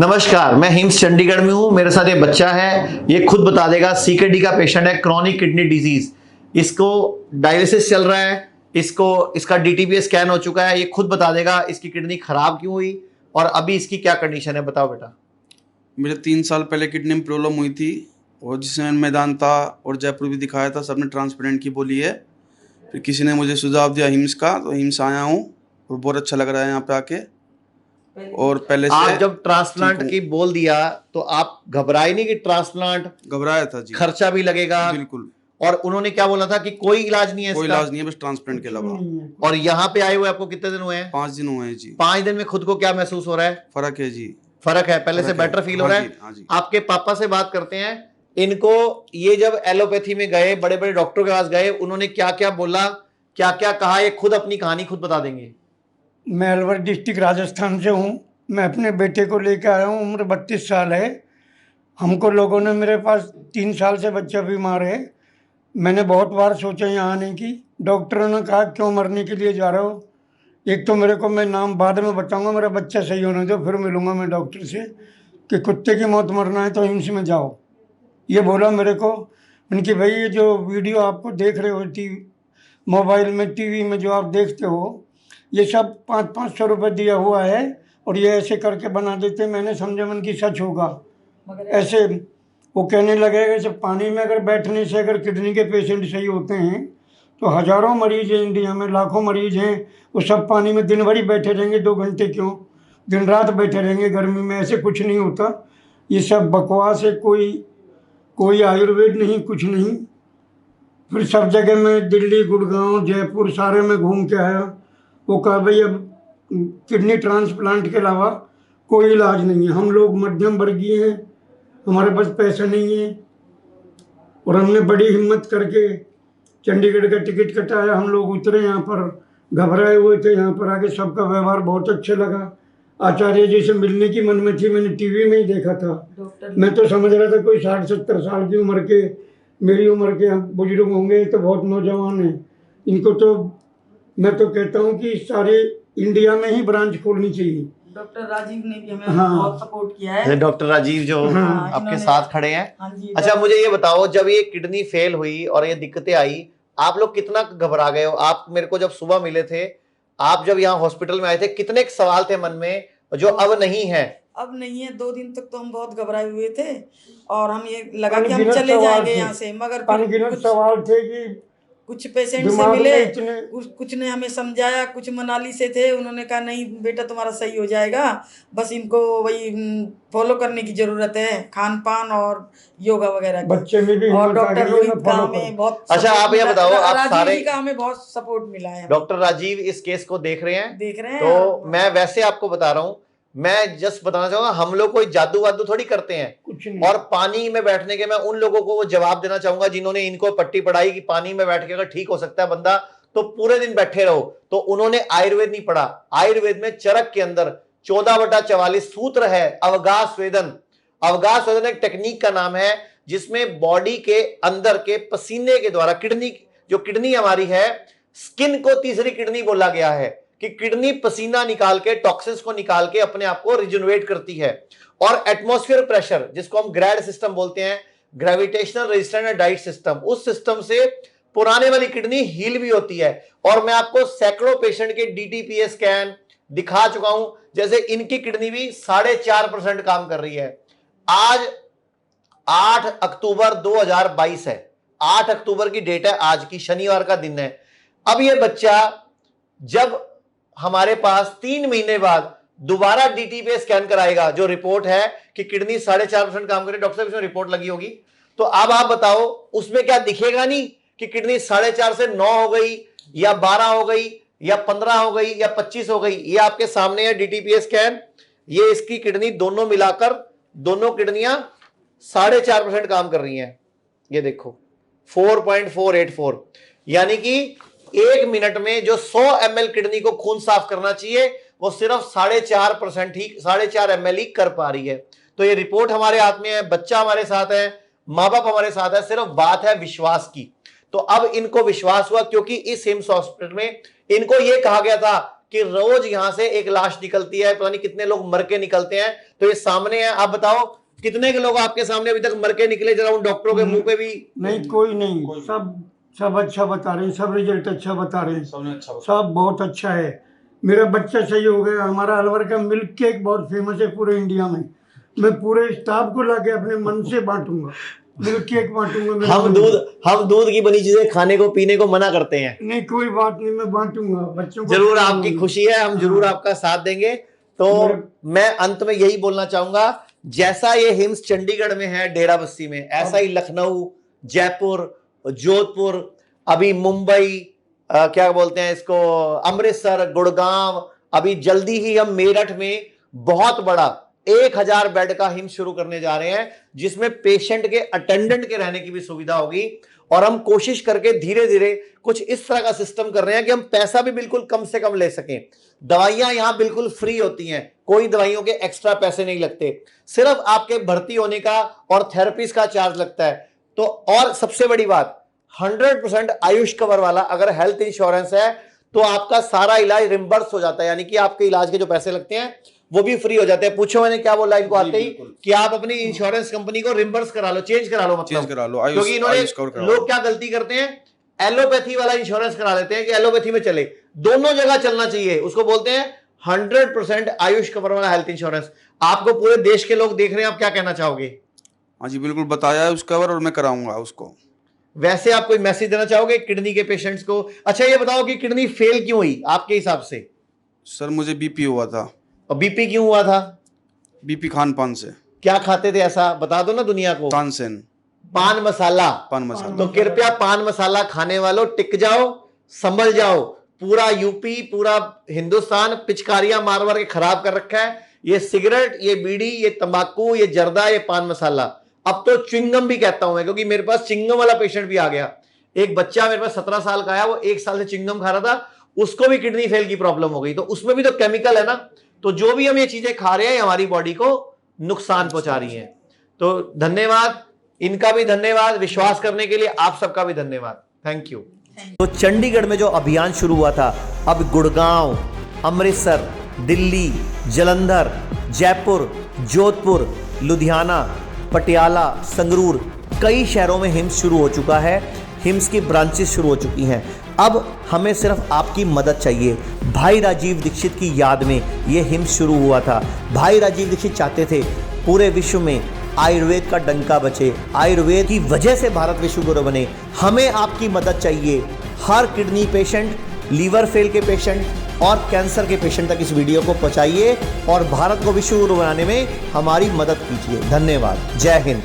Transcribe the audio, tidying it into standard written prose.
नमस्कार, मैं हिम्स चंडीगढ़ में हूँ। मेरे साथ ये बच्चा है, ये खुद बता देगा। सीकेडी का पेशेंट है, क्रॉनिक किडनी डिजीज। इसको डायलिसिस चल रहा है, इसका डीटीपीएस स्कैन हो चुका है। ये खुद बता देगा इसकी किडनी खराब क्यों हुई और अभी इसकी क्या कंडीशन है। बताओ बेटा। मेरे 3 साल पहले किडनी में प्रॉब्लम हुई थी और जिसमें मैदानता और जयपुर भी दिखाया था, सबने ट्रांसपेरेंट की बोली है। फिर किसी ने मुझे सुझाव दिया हिम्स का, तो हिम्स आया हूँ और बहुत अच्छा लग रहा है यहाँ पे आके। और पहले से आप जब ट्रांसप्लांट की बोल दिया तो आप घबराए नहीं कि ट्रांसप्लांट घबराया था जी, खर्चा भी लगेगा? बिल्कुल। और उन्होंने क्या बोला था कि कोई इलाज नहीं है कोई इसका? इलाज नहीं है, बस ट्रांसप्लांट के अलावा। और यहाँ पे आए हुए आपको कितने दिन हुए हैं? 5 दिन हुए हैं जी। 5 दिन में खुद को क्या महसूस हो रहा है? फर्क है जी, फर्क है, पहले से बेटर फील हो रहा है? हाँ जी। आपके पापा से बात करते हैं। इनको ये जब एलोपैथी में गए, बड़े बड़े डॉक्टरों के पास गए, उन्होंने क्या क्या बोला, क्या क्या कहा, ये खुद अपनी कहानी खुद बता देंगे। मैं अलवर डिस्ट्रिक्ट राजस्थान से हूँ। मैं अपने बेटे को लेकर आया हूँ, उम्र 32 साल है। हमको लोगों ने, मेरे पास 3 साल से बच्चा बीमार है। मैंने बहुत बार सोचा यहाँ आने की। डॉक्टरों ने कहा क्यों मरने के लिए जा रहे हो? एक तो मेरे को, मैं नाम बाद में बताऊंगा, मेरा बच्चा सही होने दो, फिर मिलूंगा मैं डॉक्टर से। कि कुत्ते की मौत मरना है तो हिम्स में जाओ, ये बोला मेरे को। उनकी भाई ये जो वीडियो आपको देख रहे हो मोबाइल में, टीवी में जो आप देखते हो, ये सब 500-500 रुपये दिया हुआ है और ये ऐसे करके बना देते। मैंने समझा मन की सच होगा, ऐसे वो कहने लगे जैसे पानी में अगर बैठने से अगर किडनी के पेशेंट सही होते हैं तो हज़ारों मरीज हैं इंडिया में, लाखों मरीज हैं, वो सब पानी में दिन भर ही बैठे रहेंगे। 2 घंटे क्यों, दिन रात बैठे रहेंगे गर्मी में। ऐसे कुछ नहीं होता, ये सब बकवास है। कोई आयुर्वेद नहीं, कुछ नहीं। फिर सब जगह में, दिल्ली, गुड़गांव, जयपुर, सारे में घूम के आया। वो कहा भाई अब किडनी ट्रांसप्लांट के अलावा कोई इलाज नहीं है। हम लोग मध्यम वर्गीय हैं, हमारे पास पैसा नहीं है। और हमने बड़ी हिम्मत करके चंडीगढ़ का टिकट कटाया। हम लोग उतरे यहाँ पर, घबराए हुए थे। यहाँ पर आके सबका व्यवहार बहुत अच्छा लगा। आचार्य जी से मिलने की मन में थी, मैंने टीवी में ही देखा था। मैं तो समझ रहा था कोई 60-70 साल की उम्र के, मेरी उम्र के हम बुजुर्ग होंगे, तो बहुत नौजवान हैं। इनको तो मैं तो कहता हूँ कि सारे इंडिया में ही ब्रांच खोलनी चाहिए। डॉक्टर राजीव ने भी हमें बहुत सपोर्ट किया है। डॉक्टर राजीव जो आपके साथ खड़े हैं। अच्छा, मुझे ये बताओ, जब ये किडनी फेल हुई और ये दिक्कतें आई, आप लोग कितना घबरा गए हो? आप मेरे को जब सुबह मिले थे, आप जब यहाँ हॉस्पिटल में आए थे, कितने सवाल थे मन में जो अब नहीं है? अब नहीं है। 2 दिन तक तो हम बहुत घबराए हुए थे और हम ये लगा कि हम चले जाएंगे यहाँ से, मगर कुछ सवाल थे कि कुछ पेशेंट से मिले, कुछ ने हमें समझाया, कुछ मनाली से थे, उन्होंने कहा नहीं बेटा तुम्हारा सही हो जाएगा, बस इनको वही फॉलो करने की जरूरत है, खान पान और योगा वगैरह। बच्चे में भी और डॉक्टर रोहित का हमें बहुत। अच्छा, आप ये बताओ, आप राजीव जी का हमें बहुत सपोर्ट मिला है। डॉक्टर राजीव इस केस को देख रहे हैं? देख रहे हैं। तो मैं वैसे आपको बता रहा हूँ, मैं जस्ट बताना चाहूंगा, हम लोग कोई जादू वादू थोड़ी करते हैं कुछ नहीं। और पानी में बैठने के, मैं उन लोगों को वो जवाब देना चाहूंगा जिन्होंने इनको पट्टी पढ़ाई कि पानी में बैठ के अगर ठीक हो सकता है बंदा तो पूरे दिन बैठे रहो। तो उन्होंने आयुर्वेद नहीं पढ़ा। आयुर्वेद में चरक के अंदर 14/44 सूत्र है, अवगाह स्वेदन। अवगाह स्वेदन एक टेक्निक का नाम है जिसमें बॉडी के अंदर के पसीने के द्वारा किडनी हमारी है, स्किन को तीसरी किडनी बोला गया है कि किडनी पसीना निकाल के, टॉक्सिन्स को निकाल के अपने आप को रिजनरेट करती है। और एटमॉस्फेयर प्रेशर, जिसको हम ग्रैड सिस्टम बोलते हैं, ग्रेविटेशनल रेजिस्टेंस डाइट सिस्टम, उस सिस्टम से पुराने वाली किडनी हील भी होती है। और मैं आपको सैकड़ों पेशेंट के डीटीपीएस स्कैन दिखा चुका हूं। जैसे इनकी किडनी भी 4.5% काम कर रही है। आज 8 अक्टूबर 2022 है। 8 अक्टूबर की डेट है आज की, शनिवार का दिन है। अब ये बच्चा जब हमारे पास 3 महीने बाद दोबारा डीटीपीएस स्कैन कराएगा, जो रिपोर्ट है कि किडनी 4.5% काम करे, डॉक्टर साहब इसमें रिपोर्ट लगी होगी, तो अब आप बताओ उसमें क्या दिखेगा नहीं कि किडनी 4.5 से 9 हो गई या 12 हो गई या 15 हो गई या 25 हो गई। ये आपके सामने है डीटीपीएस स्कैन। ये इसकी किडनी दोनों मिलाकर, दोनों किडनियां 4.5% काम कर रही हैं। ये देखो 4.484, यानी कि 1 मिनट में जो 100 ml किडनी को खून साफ करना चाहिए वो सिर्फ 4.5% ही, 4.5 ml ही कर पा रही है। तो ये रिपोर्ट हमारे हाथ में है, बच्चा हमारे साथ है, माँ बाप हमारे साथ है, सिर्फ बात है विश्वास की। तो अब इनको विश्वास हुआ क्योंकि इस हिम्स हॉस्पिटल में इनको ये कहा गया था कि रोज यहां से एक लाश निकलती है, पता नहीं कितने लोग मर के निकलते हैं। तो ये सामने है, आप बताओ कितने के लोग आपके सामने अभी तक मर के निकले, जरा उन डॉक्टरों के मुंह पे भी। नहीं, कोई नहीं, सब अच्छा बता रहे हैं, सब रिजल्ट अच्छा बता रहे हैं, सब बहुत अच्छा है। मेरा बच्चा सही हो गया। हमारा अलवर का मिल्क केक बहुत फेमस है पूरे इंडिया में। मैं पूरे स्टाफ को लाके अपने मन से बांटूंगा, मिल्क केक बांटूंगा। हम दूध की बनी चीजें खाने को पीने को मना करते हैं। नहीं, कोई बात नहीं, मैं बांटूंगा बच्चों को। जरूर, आपकी खुशी है, हम जरूर आपका साथ देंगे। तो मैं अंत में यही बोलना चाहूंगा, जैसा ये हिम्स चंडीगढ़ में है, डेराबस्सी में, ऐसा ही लखनऊ, जयपुर, जोधपुर, अभी मुंबई, क्या बोलते हैं इसको, अमृतसर, गुड़गांव, अभी जल्दी ही हम मेरठ में बहुत बड़ा 1000 बेड का हिम्स शुरू करने जा रहे हैं, जिसमें पेशेंट के अटेंडेंट के रहने की भी सुविधा होगी। और हम कोशिश करके धीरे धीरे कुछ इस तरह का सिस्टम कर रहे हैं कि हम पैसा भी बिल्कुल कम से कम ले सकें। दवाइयां यहां बिल्कुल फ्री होती हैं, कोई दवाइयों के एक्स्ट्रा पैसे नहीं लगते, सिर्फ आपके भर्ती होने का और थेरेपीज का चार्ज लगता है। तो और सबसे बड़ी बात, 100% आयुष कवर वाला अगर हेल्थ इंश्योरेंस है तो आपका सारा इलाज रिम्बर्स हो जाता है, यानी कि आपके इलाज के जो पैसे लगते हैं वो भी फ्री हो जाते हैं। पूछो मैंने क्या बोला इनको आते ही, कि आप अपनी इंश्योरेंस कंपनी को रिम्बर्स करा लो, चेंज करा लो, मतलब करा लो। क्योंकि इन्होंने लोग क्या गलती करते हैं, एलोपैथी वाला इंश्योरेंस करा लेते हैं कि एलोपैथी में चले, दोनों जगह चलना चाहिए, उसको बोलते हैं 100% आयुष कवर वाला हेल्थ इंश्योरेंस। आपको पूरे देश के लोग देख रहे हैं, आप क्या कहना चाहोगे? हाँ जी, बिल्कुल बताया है उस कवर, और मैं कराऊंगा उसको। वैसे आप कोई मैसेज देना चाहोगे किडनी के पेशेंट्स को? अच्छा ये बताओ कि किडनी फेल क्यों हुई आपके हिसाब से? सर मुझे बीपी हुआ था। और बीपी क्यों हुआ था? बीपी खान पान से। क्या खाते थे ऐसा बता दो ना दुनिया को। तानसेन, पान मसाला। पान मसाला। तो कृपया पान मसाला खाने वालों टिक जाओ, संभल जाओ। पूरा यूपी, पूरा हिंदुस्तान पिचकारियां मार मार के खराब कर रखा है। ये सिगरेट, ये बीड़ी, ये तंबाकू, ये जर्दा, ये पान मसाला, अब तो च्युइंगम भी कहता हूं मैं, क्योंकि मेरे पास च्युइंगम वाला पेशेंट भी आ गया। एक बच्चा मेरे पास 17 साल का आया, वो 1 साल से च्युइंगम खा रहा था, उसको भी किडनी फेल की प्रॉब्लम हो गई। तो उसमें भी तो केमिकल है ना। तो जो भी हम ये चीजें खा रहे हैं हमारी बॉडी को नुकसान पहुंचा रही हैं। तो धन्यवाद, इनका भी धन्यवाद, विश्वास करने के लिए आप सबका भी धन्यवाद। Thank you. तो चंडीगढ़ में जो अभियान शुरू हुआ था, अब गुड़गांव, अमृतसर, दिल्ली, जालंधर, जयपुर, जोधपुर, लुधियाना, पटियाला, संगरूर, कई शहरों में हिम्स शुरू हो चुका है। हिम्स की ब्रांचेस शुरू हो चुकी हैं। अब हमें सिर्फ आपकी मदद चाहिए। भाई राजीव दीक्षित की याद में ये हिम्स शुरू हुआ था। भाई राजीव दीक्षित चाहते थे पूरे विश्व में आयुर्वेद का डंका बचे, आयुर्वेद की वजह से भारत विश्व गुरु बने। हमें आपकी मदद चाहिए। हर किडनी पेशेंट, लीवर फेल के पेशेंट और कैंसर के पेशेंट तक इस वीडियो को पहुंचाइए और भारत को विश्व गुरु बनाने में हमारी मदद कीजिए। धन्यवाद। जय हिंद।